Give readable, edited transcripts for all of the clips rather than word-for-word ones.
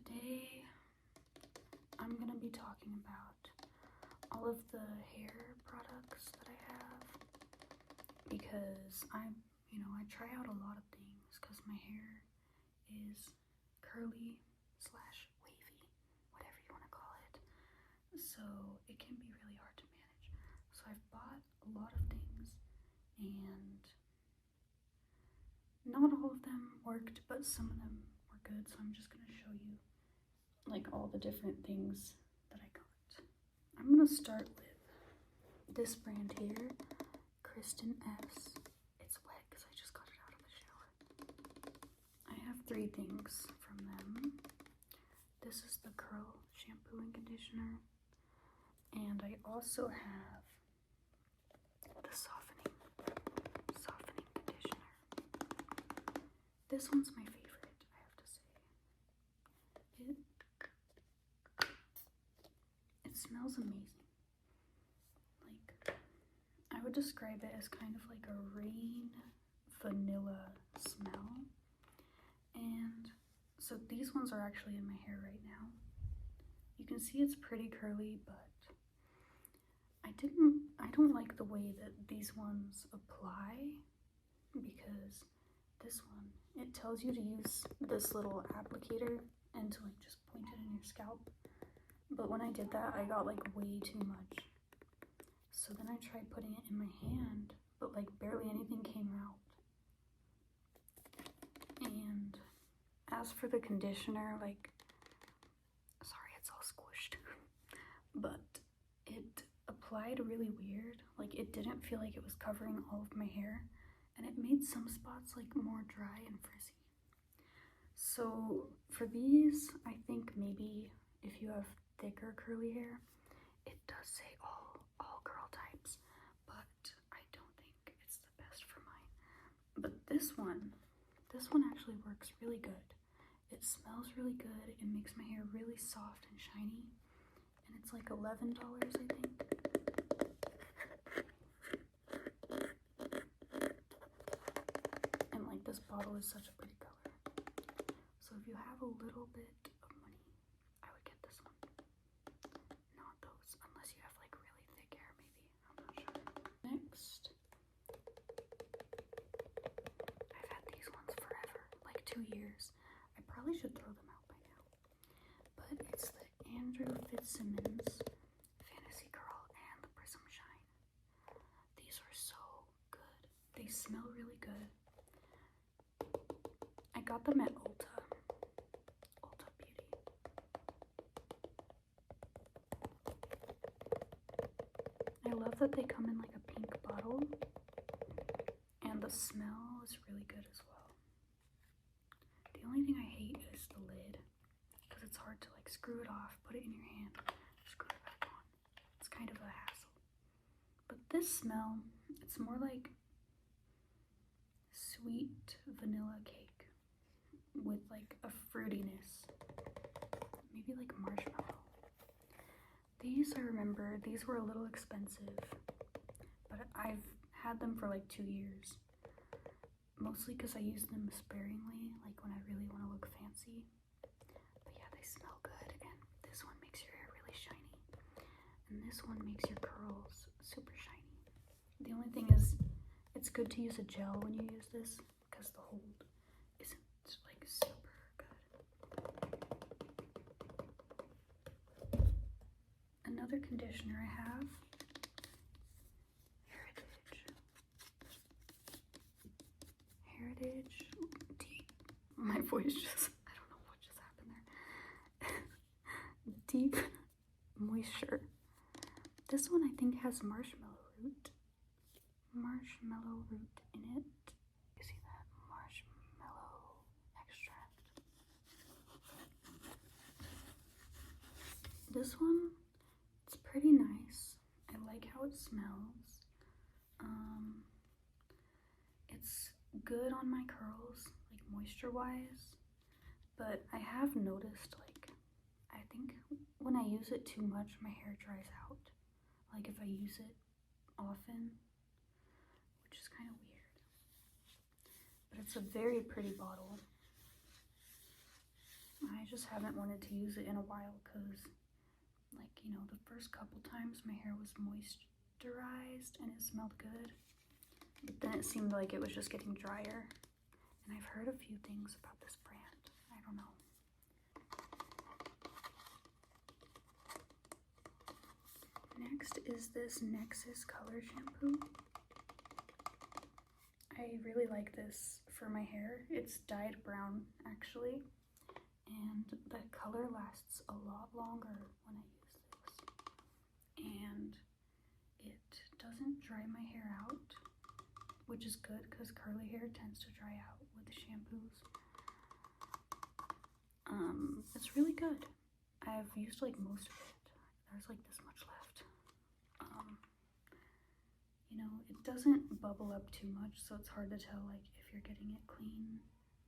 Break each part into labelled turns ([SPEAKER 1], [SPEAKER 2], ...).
[SPEAKER 1] today I'm gonna be talking about all of the hair products that I have because I try out a lot of things because my hair is curly slash wavy, whatever you want to call it. So it can be really hard to manage. So I've bought a lot of things and not all of them worked, but some of them were good. So I'm just going to show you like all the different things that I got. I'm going to start with this brand here, Kristen S. It's wet because I just got it out of the shower. I have 3 things from them. This is the curl shampoo and conditioner. And I also have the softening conditioner. This one's my favorite, I have to say. It smells amazing. Like, I would describe it as kind of like a rain vanilla smell. And so these ones are actually in my hair right now. You can see it's pretty curly, but I don't like the way that these ones apply, because this one, it tells you to use this little applicator and to like just point it in your scalp. But when I did that, I got like way too much. So then I tried putting it in my hand, but like barely anything came out. And as for the conditioner, like, sorry, it's all squished, but it applied really weird. Like, it didn't feel like it was covering all of my hair, and it made some spots like more dry and frizzy. So for these, I think maybe if you have thicker curly hair, it does say all girl types, but I don't think it's the best for mine. But this one actually works really good. It smells really good. It makes my hair really soft and shiny, and it's like $11, I think. And like, this bottle is such a pretty color. So if you have a little bit of money, I would get this one. Not those, unless you have like really thick hair, maybe. I'm not sure. Next, I've had these ones forever, like 2 years. I probably should throw them out by now. But it's the Andrew Fitzsimmons Fantasy Curl and the Prism Shine. These are so good. They smell really good. I got them at Ulta Beauty. I love that they come in like a pink bottle, and the smell is really good as well. The only thing I hate is the lid, because it's hard to like screw it off, put it in your hand, screw it back on. It's kind of a hassle. But this smell, it's more like sweet vanilla cake with like a fruitiness, maybe like marshmallow. These, I remember, these were a little expensive, but I've had them for like 2 years. Mostly because I use them sparingly, like when I really want to look fancy. But yeah, they smell good, and this one makes your hair really shiny. And this one makes your curls super shiny. The only thing is, it's good to use a gel when you use this, because the hold isn't like super good. Another conditioner I have, Heritage Deep. My voice just, I don't know what just happened there. Deep Moisture. This one I think has marshmallow root in it. You see that? Marshmallow extract. This one, it's pretty nice. I like how it smells. It's good on my curls, like moisture wise, but I have noticed, like, I think when I use it too much, my hair dries out, like if I use it often, which is kind of weird. But it's a very pretty bottle. I just haven't wanted to use it in a while because, like, you know, the first couple times my hair was moisturized and it smelled good, but then it seemed like it was just getting drier. And I've heard a few things about this brand. I don't know. Next is this Nexus Color Shampoo. I really like this for my hair. It's dyed brown, actually, and the color lasts a lot longer when I use this. And it doesn't dry my hair out, which is good because curly hair tends to dry out with shampoos. It's really good. I've used like most of it. There's like this much left. You know, it doesn't bubble up too much, so it's hard to tell like if you're getting it clean,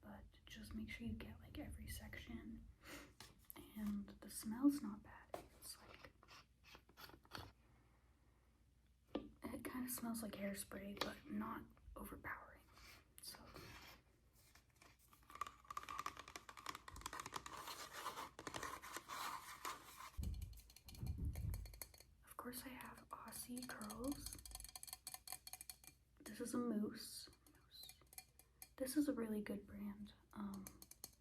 [SPEAKER 1] but just make sure you get like every section. And the smell's not bad. It's like, it kind of smells like hairspray, but not overpowering. So of course I have Aussie Curls. This is a mousse. This is a really good brand,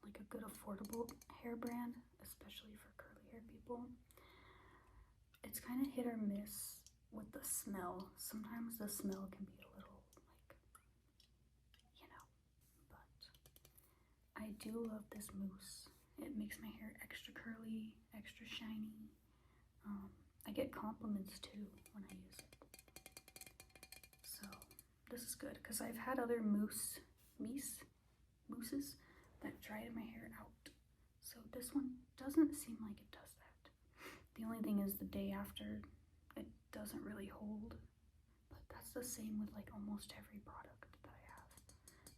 [SPEAKER 1] like a good affordable hair brand, especially for curly hair people. It's kind of hit or miss with the smell. Sometimes the smell can be a little like, you know, but I do love this mousse. It makes my hair extra curly, extra shiny. I get compliments too when I use it. So this is good because I've had other mousses that dried my hair out. So this one doesn't seem like it does that. The only thing is the day after, it doesn't really hold. But that's the same with like almost every product that I have.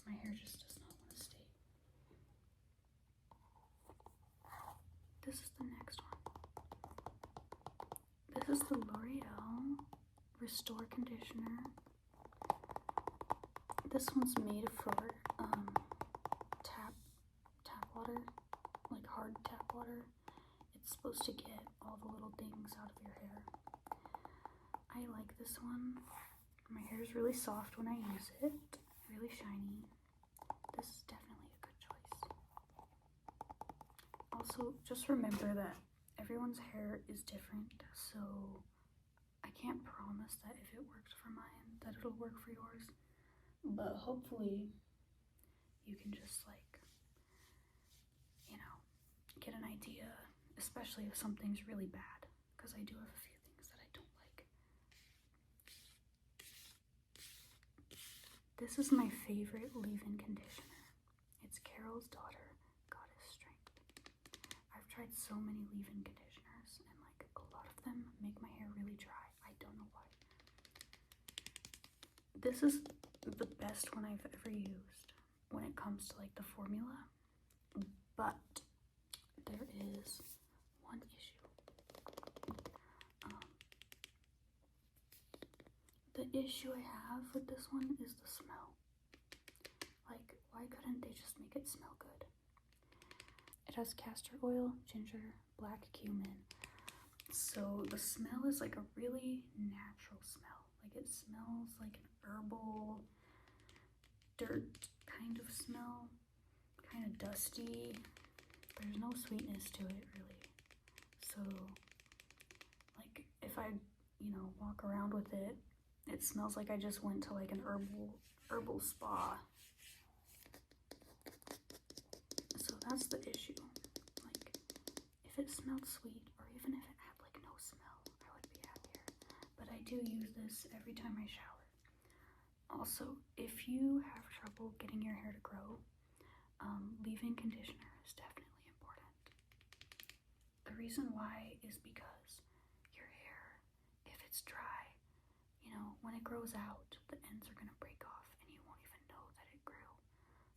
[SPEAKER 1] My hair just does not want to stay. This is the next one. This is the L'Oreal Restore Conditioner. This one's made for tap water, like hard tap water. It's supposed to get all the little things out of your hair. I like this one. My hair is really soft when I use it, really shiny. This is definitely a good choice. Also, just remember that everyone's hair is different, so I can't promise that if it works for mine, that it'll work for yours. But hopefully you can just like, you know, get an idea, especially if something's really bad, because I do have a few things that I don't like. This is my favorite leave-in conditioner. It's Carol's Daughter Goddess Strength. I've tried so many leave-in conditioners and like a lot of them make my hair really dry. I don't know why. This is the best one I've ever used when it comes to like the formula, but there is one issue. The issue I have with this one is the smell. Like, why couldn't they just make it smell good? It has castor oil, ginger, black cumin, so the smell is like a really natural smell. Like, it smells like an herbal dirt kind of smell, kind of dusty. There's no sweetness to it really. So like if I, you know, walk around with it, it smells like I just went to like an herbal spa. So that's the issue. Like if it smelled sweet, or even if it had like no smell, I would be happier. But I do use this every time I shower. Also, if you have trouble getting your hair to grow, leave-in conditioner is definitely important. The reason why is because your hair, if it's dry, you know, when it grows out, the ends are going to break off and you won't even know that it grew.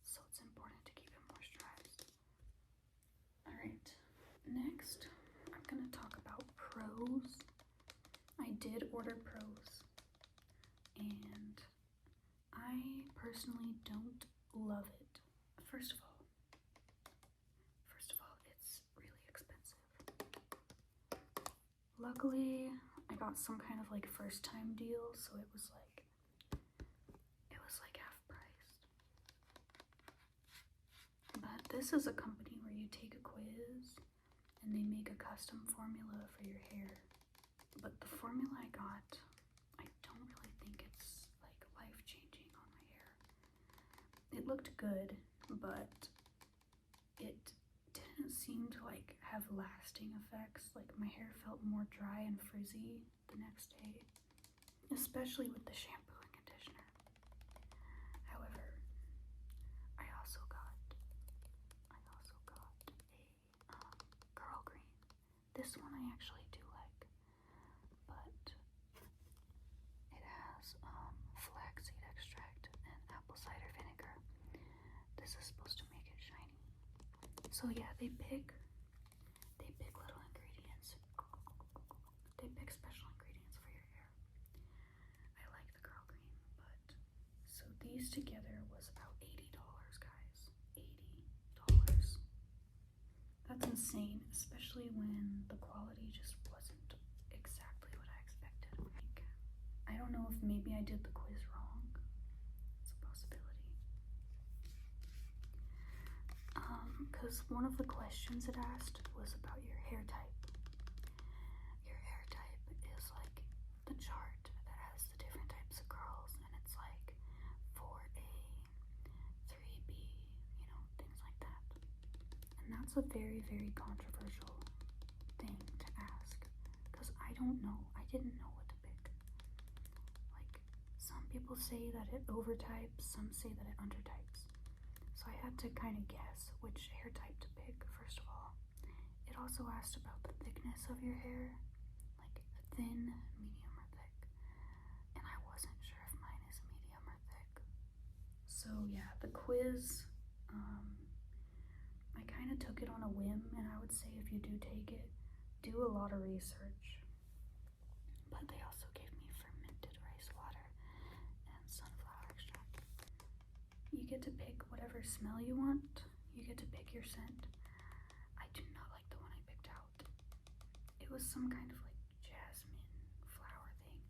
[SPEAKER 1] So it's important to keep it moisturized. Alright, next I'm going to talk about Pros. I did order Pros, and I personally don't love it. First of all, Luckily, I got some kind of like first time deal, so it was like half priced. But this is a company where you take a quiz and they make a custom formula for your hair. But the formula I got, I don't really think it's like life-changing on my hair. It looked good, but it didn't seem to like have lasting effects. Like my hair felt more dry and frizzy the next day, especially with the shampoo and conditioner. However, I also got a curl green. This one I actually do like, but it has flaxseed extract and apple cider vinegar. This is supposed to make it shiny. So yeah, they pick little ingredients. They pick special ingredients for your hair. I like the curl green, but so these together was about $80, guys. $80. That's insane, especially when the quality just wasn't exactly what I expected. Like, I don't know if maybe I did the quiz wrong. It's a possibility. Because one of the questions it asked was about your hair type. Your hair type is like the chart that has the different types of curls, and it's like 4A, 3B, you know, things like that. And that's a very, very controversial thing to ask, because I don't know. I didn't know what to pick. Like, some people say that it overtypes, some say that it undertypes. So I had to kind of guess which hair type to pick, first of all. It also asked about the thickness of your hair, like thin, medium, or thick. And I wasn't sure if mine is medium or thick. So yeah, the quiz, I kind of took it on a whim, and I would say if you do take it, do a lot of research. But they also gave me fermented rice water and sunflower extract. You get to pick whatever smell you want. You get to pick your scent. I do not like the one I picked out. It was some kind of like jasmine flower thing.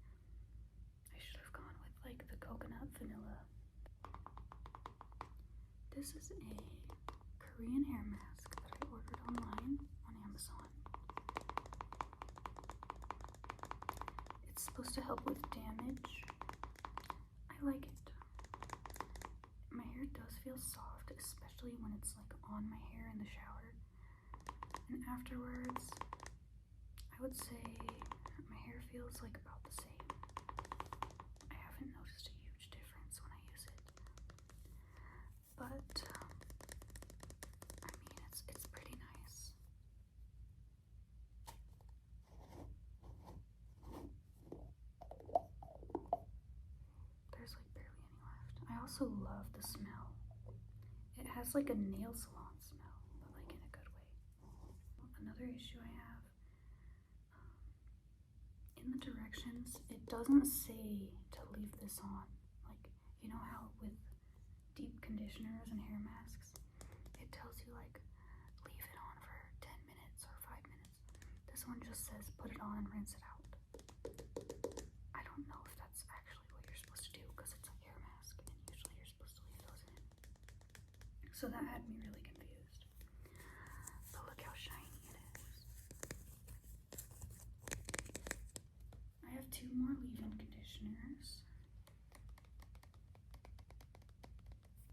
[SPEAKER 1] I should have gone with like the coconut vanilla. This is a Korean hair mask that I ordered online on Amazon. It's supposed to help with damage. I like it. My hair does feel soft, especially when it's like on my hair in the shower. And afterwards, I would say my hair feels like about the same. I haven't noticed a huge difference when I use it. But, I mean, it's pretty nice. There's like barely any left. I also love the smell. It has like a nail salon smell, but like in a good way. Another issue I have, in the directions, it doesn't say to leave this on. Like, you know how with deep conditioners and hair masks, it tells you like, leave it on for 10 minutes or 5 minutes. This one just says put it on and rinse it out. I don't know if that's actually what you're supposed to do, because it's a hair mask and usually you're supposed to leave those in. So that had me really confused. But look how shiny it is. I have 2 more leave-in conditioners.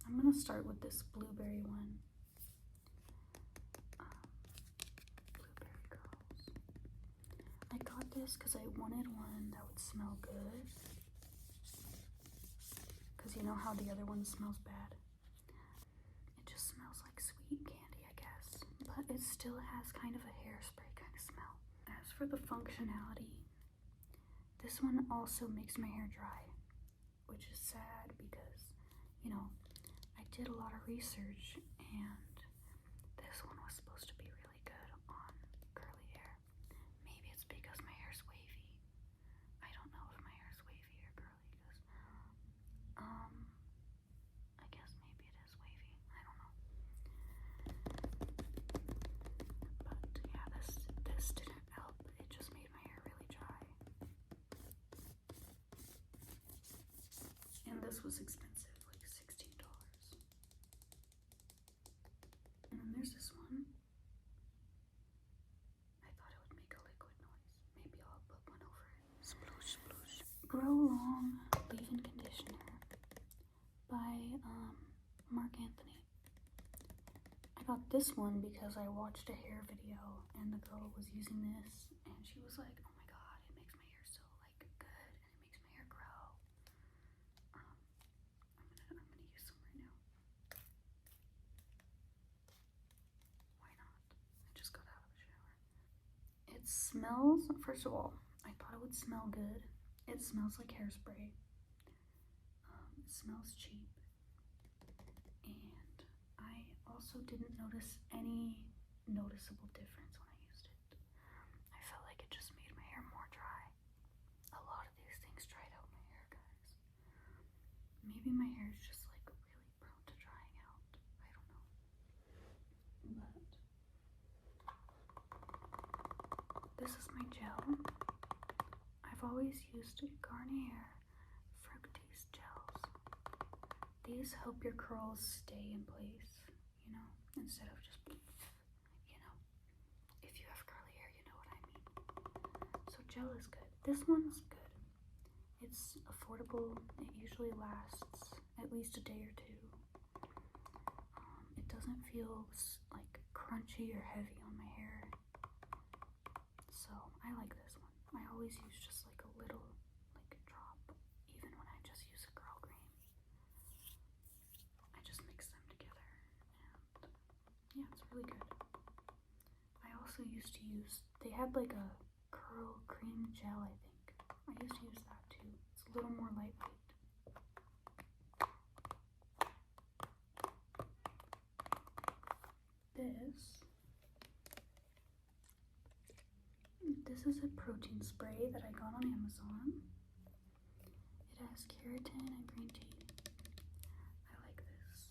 [SPEAKER 1] I'm gonna start with this blueberry one. Blueberry curls. I got this because I wanted one that would smell good. Because you know how the other one smells bad? It just smells like sweet candy, I guess. But it still has kind of a hairspray kind of smell. As for the functionality, this one also makes my hair dry, which is sad because, you know, I did a lot of research and this one was supposed to be really good on curly hair. Maybe it's because my hair's wavy. I don't know if my hair's wavy or curly because, I guess maybe it is wavy. I don't know. But yeah, this didn't help. It just made my hair was expensive, like $16. And then there's this one. I thought it would make a liquid noise. Maybe I'll put one over it. Sploosh, sploosh. Grow Long Leave-In Conditioner by Mark Anthony. I got this one because I watched a hair video and the girl was using this and she was like, oh my god, it makes my hair so like good and it makes my hair grow. I'm gonna use some right now. Why not? I just got out of the shower. It smells, first of all, I thought it would smell good. It smells like hairspray. It smells cheap. And I also didn't notice any noticeable difference when I used it. I felt like it just made my hair more dry. A lot of these things dried out my hair, guys. Maybe my hair is just like really prone to drying out. I don't know. But this is my gel. I've always used Garnier Fructis gels. These help your curls stay in place, you know, instead of just, you know, if you have curly hair, you know what I mean. So gel is good. This one's good. It's affordable. It usually lasts at least a day or two. It doesn't feel like crunchy or heavy on my hair. So I like this one. I always use just like a little, like a drop, even when I just use a curl cream. I just mix them together and yeah, it's really good. I also used to use, they had like a curl cream gel, I think. I used to use that too. It's a little more lightweight. This is a protein spray that I got on Amazon. It has keratin and green tea. I like this.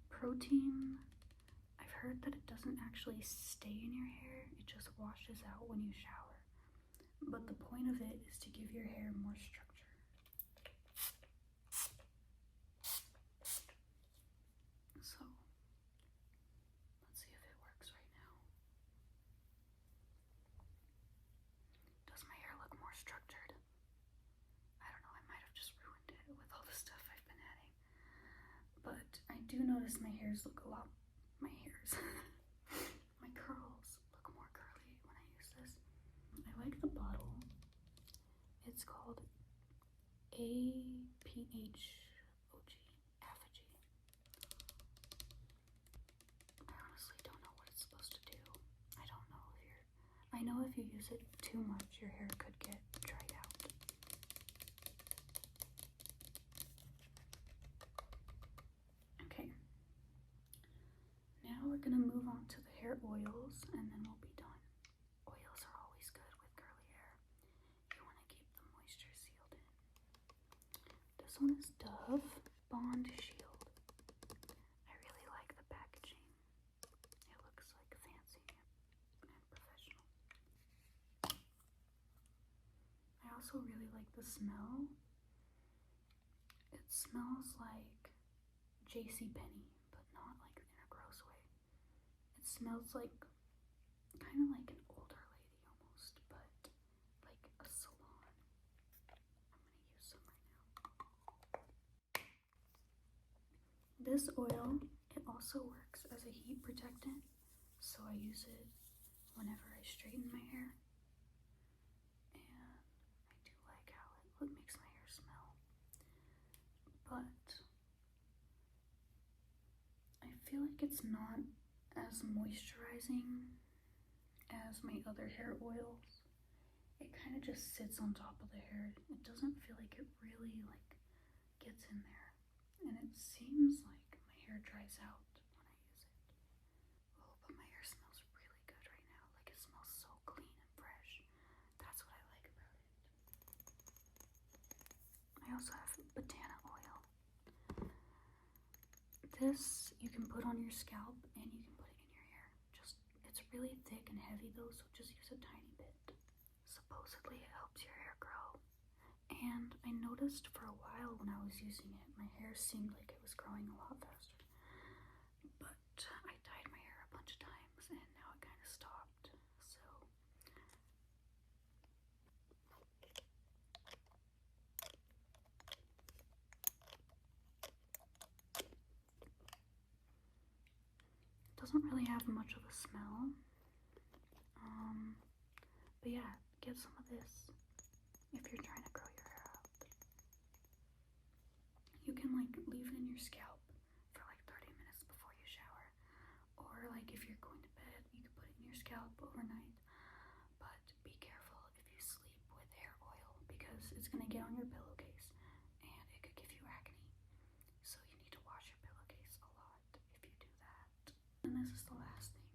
[SPEAKER 1] Protein, I've heard that it doesn't actually stay in your hair, it just washes out when you shower. But the point of it is to give your hair more structure. So, let's see if it works right now. Does my hair look more structured? I don't know, I might have just ruined it with all the stuff I've been adding. But I do notice my hairs look a lot, my curls look more curly when I use this. I like the bottle. It's called APHOG, Apogee. I honestly don't know what it's supposed to do. I don't know I know if you use it too much, your hair could get dried out. Okay. Now we're gonna move on to the hair oils and then we'll be done. Oils are always good with curly hair. You want to keep the moisture sealed in. This one is Dove Bond Shield. I really like the packaging. It looks like fancy and professional. I also really like the smell. It smells like JCPenney, but not like in a gross way. It smells like kind of like an older lady almost, but like a salon. I'm gonna use some right now. This oil, it also works as a heat protectant, so I use it whenever I straighten my hair. And I do like how it makes my hair smell. But I feel like it's not as moisturizing as my other hair oils. It kind of just sits on top of the hair. It doesn't feel like it really like gets in there. And it seems like my hair dries out when I use it. Oh, but my hair smells really good right now. Like it smells so clean and fresh. That's what I like about it. I also have banana oil. This you can put on your scalp and you can put it in your hair. It's really thick and heavy though, so just use a tiny bit. Supposedly it helps your hair grow and And I noticed for a while when I was using it, my hair seemed like it was growing a lot faster. But I dyed my hair a bunch of times and now it kind of stopped. So it doesn't really have much of a smell. But yeah, get some of this if you're trying to grow your hair out. You can like leave it in your scalp for like 30 minutes before you shower. Or like if you're going to bed, you can put it in your scalp overnight. But be careful if you sleep with hair oil because it's gonna get on your pillowcase and it could give you acne. So you need to wash your pillowcase a lot if you do that. And this is the last thing.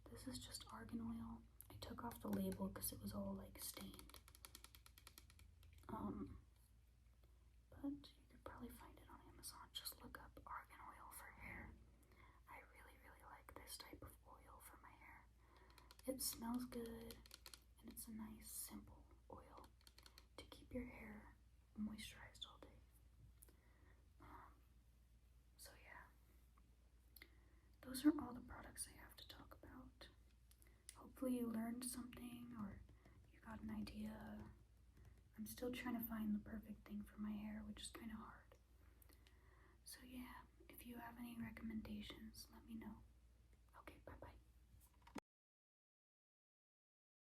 [SPEAKER 1] This is just argan oil. I took off the label because it was all like stained. But you could probably find it on Amazon. Just look up argan oil for hair. I really, really like this type of oil for my hair. It smells good and it's a nice, simple oil to keep your hair moisturized all day. So yeah, those are all the products I have to talk about. Hopefully you learned something or you got an idea. I'm still trying to find the perfect thing for my hair, which is kind of hard. So yeah, if you have any recommendations, let me know. Okay, bye-bye.